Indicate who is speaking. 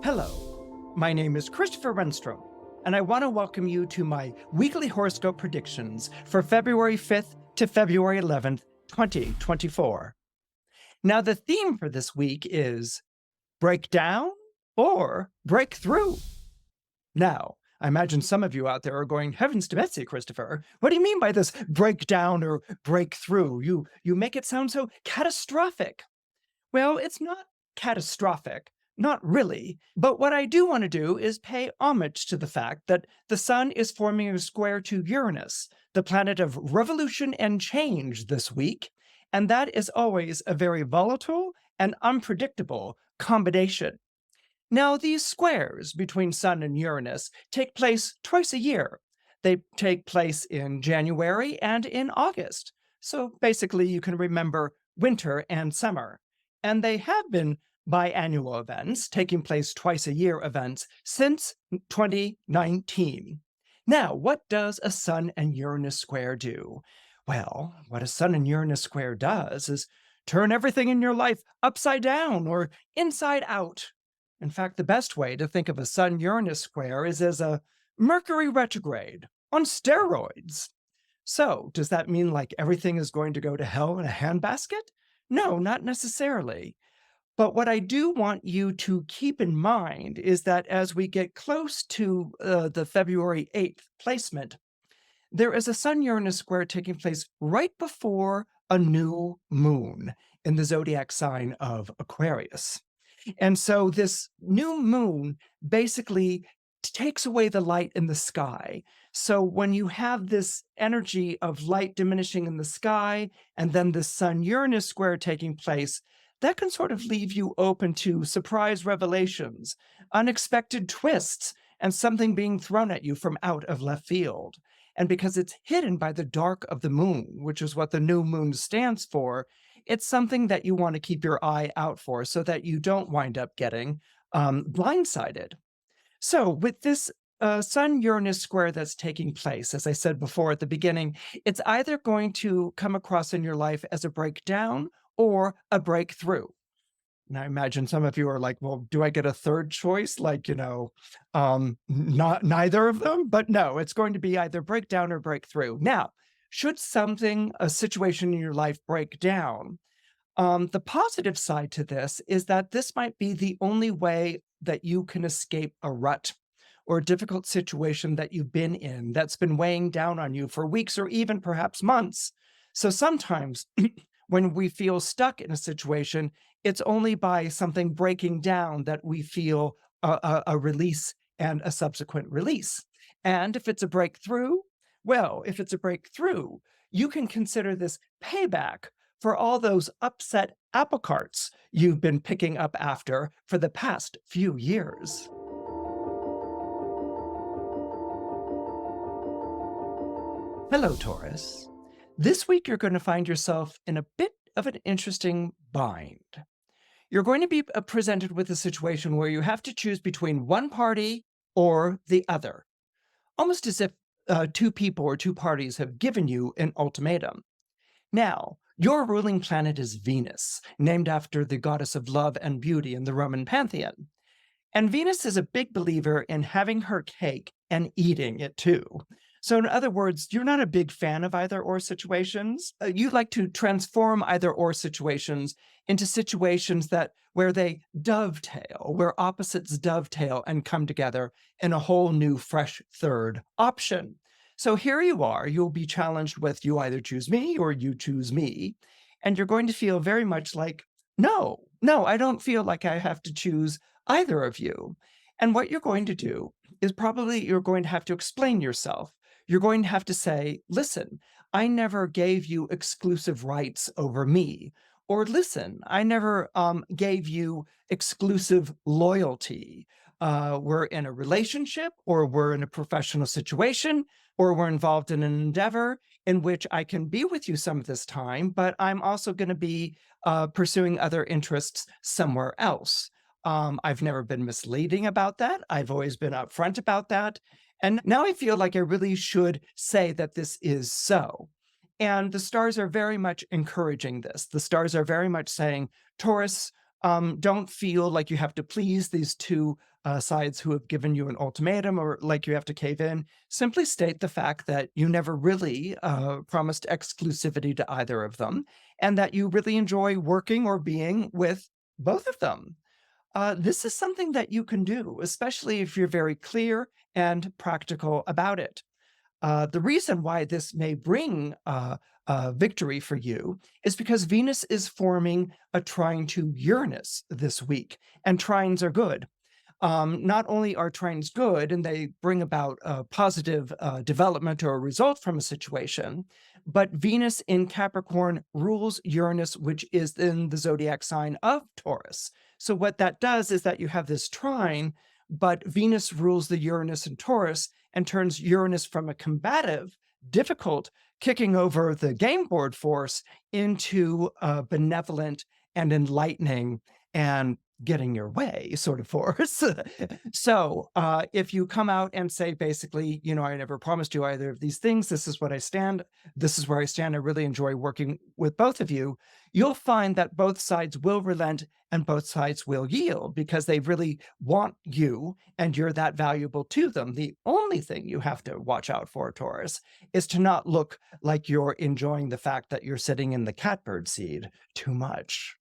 Speaker 1: Hello, my name is Christopher Renstrom, and I want to welcome you to my weekly horoscope predictions for February 5th to February 11th, 2024. Now, the theme for this week is break down or break through. Now, I imagine some of you out there are going, heavens to Betsy, Christopher, what do you mean by this breakdown or breakthrough? You make it sound so catastrophic. Well, it's not catastrophic, not really, but what I do want to do is pay homage to the fact that the Sun is forming a square to Uranus, the planet of revolution and change this week, and that is always a very volatile and unpredictable combination. Now, these squares between Sun and Uranus take place twice a year. They take place in January and in August. So basically, you can remember winter and summer. And they have been biannual events, taking place twice a year events, since 2019. Now, what does a Sun and Uranus square do? Well, what a Sun and Uranus square does is turn everything in your life upside down or inside out. In fact, the best way to think of a Sun-Uranus square is as a Mercury retrograde on steroids. So, does that mean like everything is going to go to hell in a handbasket? No, not necessarily. But what I do want you to keep in mind is that as we get close to the February 8th placement, there is a Sun-Uranus square taking place right before a new moon in the zodiac sign of Aquarius. And so this new moon basically takes away the light in the sky. So when you have this energy of light diminishing in the sky, and then the Sun-Uranus square taking place, that can sort of leave you open to surprise revelations, unexpected twists, and something being thrown at you from out of left field. And because it's hidden by the dark of the moon, which is what the new moon stands for, it's something that you want to keep your eye out for so that you don't wind up getting blindsided. So with this Sun-Uranus square that's taking place, as I said before at the beginning, it's either going to come across in your life as a breakdown or a breakthrough. And I imagine some of you are like, well, do I get a third choice? Like, not neither of them? But no, it's going to be either breakdown or breakthrough. Now, should a situation in your life break down, the positive side to this is that this might be the only way that you can escape a rut or a difficult situation that you've been in that's been weighing down on you for weeks or even perhaps months. So sometimes when we feel stuck in a situation, it's only by something breaking down that we feel a release and a subsequent release. And if it's a breakthrough, well, if it's a breakthrough, you can consider this payback for all those upset apple carts you've been picking up after for the past few years. Hello, Taurus. This week, you're going to find yourself in a bit of an interesting bind. You're going to be presented with a situation where you have to choose between one party or the other, almost as if two people or two parties have given you an ultimatum. Now, your ruling planet is Venus, named after the goddess of love and beauty in the Roman pantheon. And Venus is a big believer in having her cake and eating it too. So in other words, you're not a big fan of either or situations. You like to transform either or situations into situations where they dovetail, where opposites dovetail and come together in a whole new, fresh third option. So here you are, you'll be challenged with you either choose me or you choose me. And you're going to feel very much like, no, I don't feel like I have to choose either of you. And what you're going to do is probably you're going to have to explain yourself. You're going to have to say, listen, I never gave you exclusive rights over me. Or listen, I never gave you exclusive loyalty. We're in a relationship, or we're in a professional situation, or we're involved in an endeavor in which I can be with you some of this time, but I'm also going to be pursuing other interests somewhere else. I've never been misleading about that. I've always been upfront about that. And now I feel like I really should say that this is so. And the stars are very much encouraging this. The stars are very much saying, Taurus, Don't feel like you have to please these two sides who have given you an ultimatum or like you have to cave in. Simply state the fact that you never really promised exclusivity to either of them and that you really enjoy working or being with both of them. This is something that you can do, especially if you're very clear and practical about it. The reason why this may bring victory for you is because Venus is forming a trine to Uranus this week, and trines are good. Not only are trines good and they bring about a positive development or a result from a situation, but Venus in Capricorn rules Uranus, which is in the zodiac sign of Taurus. So, what that does is that you have this trine, but Venus rules the Uranus in Taurus and turns Uranus from a combative, difficult, kicking over the game board force into a benevolent and enlightening and getting your way sort of force. So if you come out and say, basically, I never promised you either of these things, this is what I stand, this is where I stand, I really enjoy working with both of you, you'll find that both sides will relent and both sides will yield because they really want you and you're that valuable to them. The only thing you have to watch out for, Taurus, is to not look like you're enjoying the fact that you're sitting in the catbird seat too much.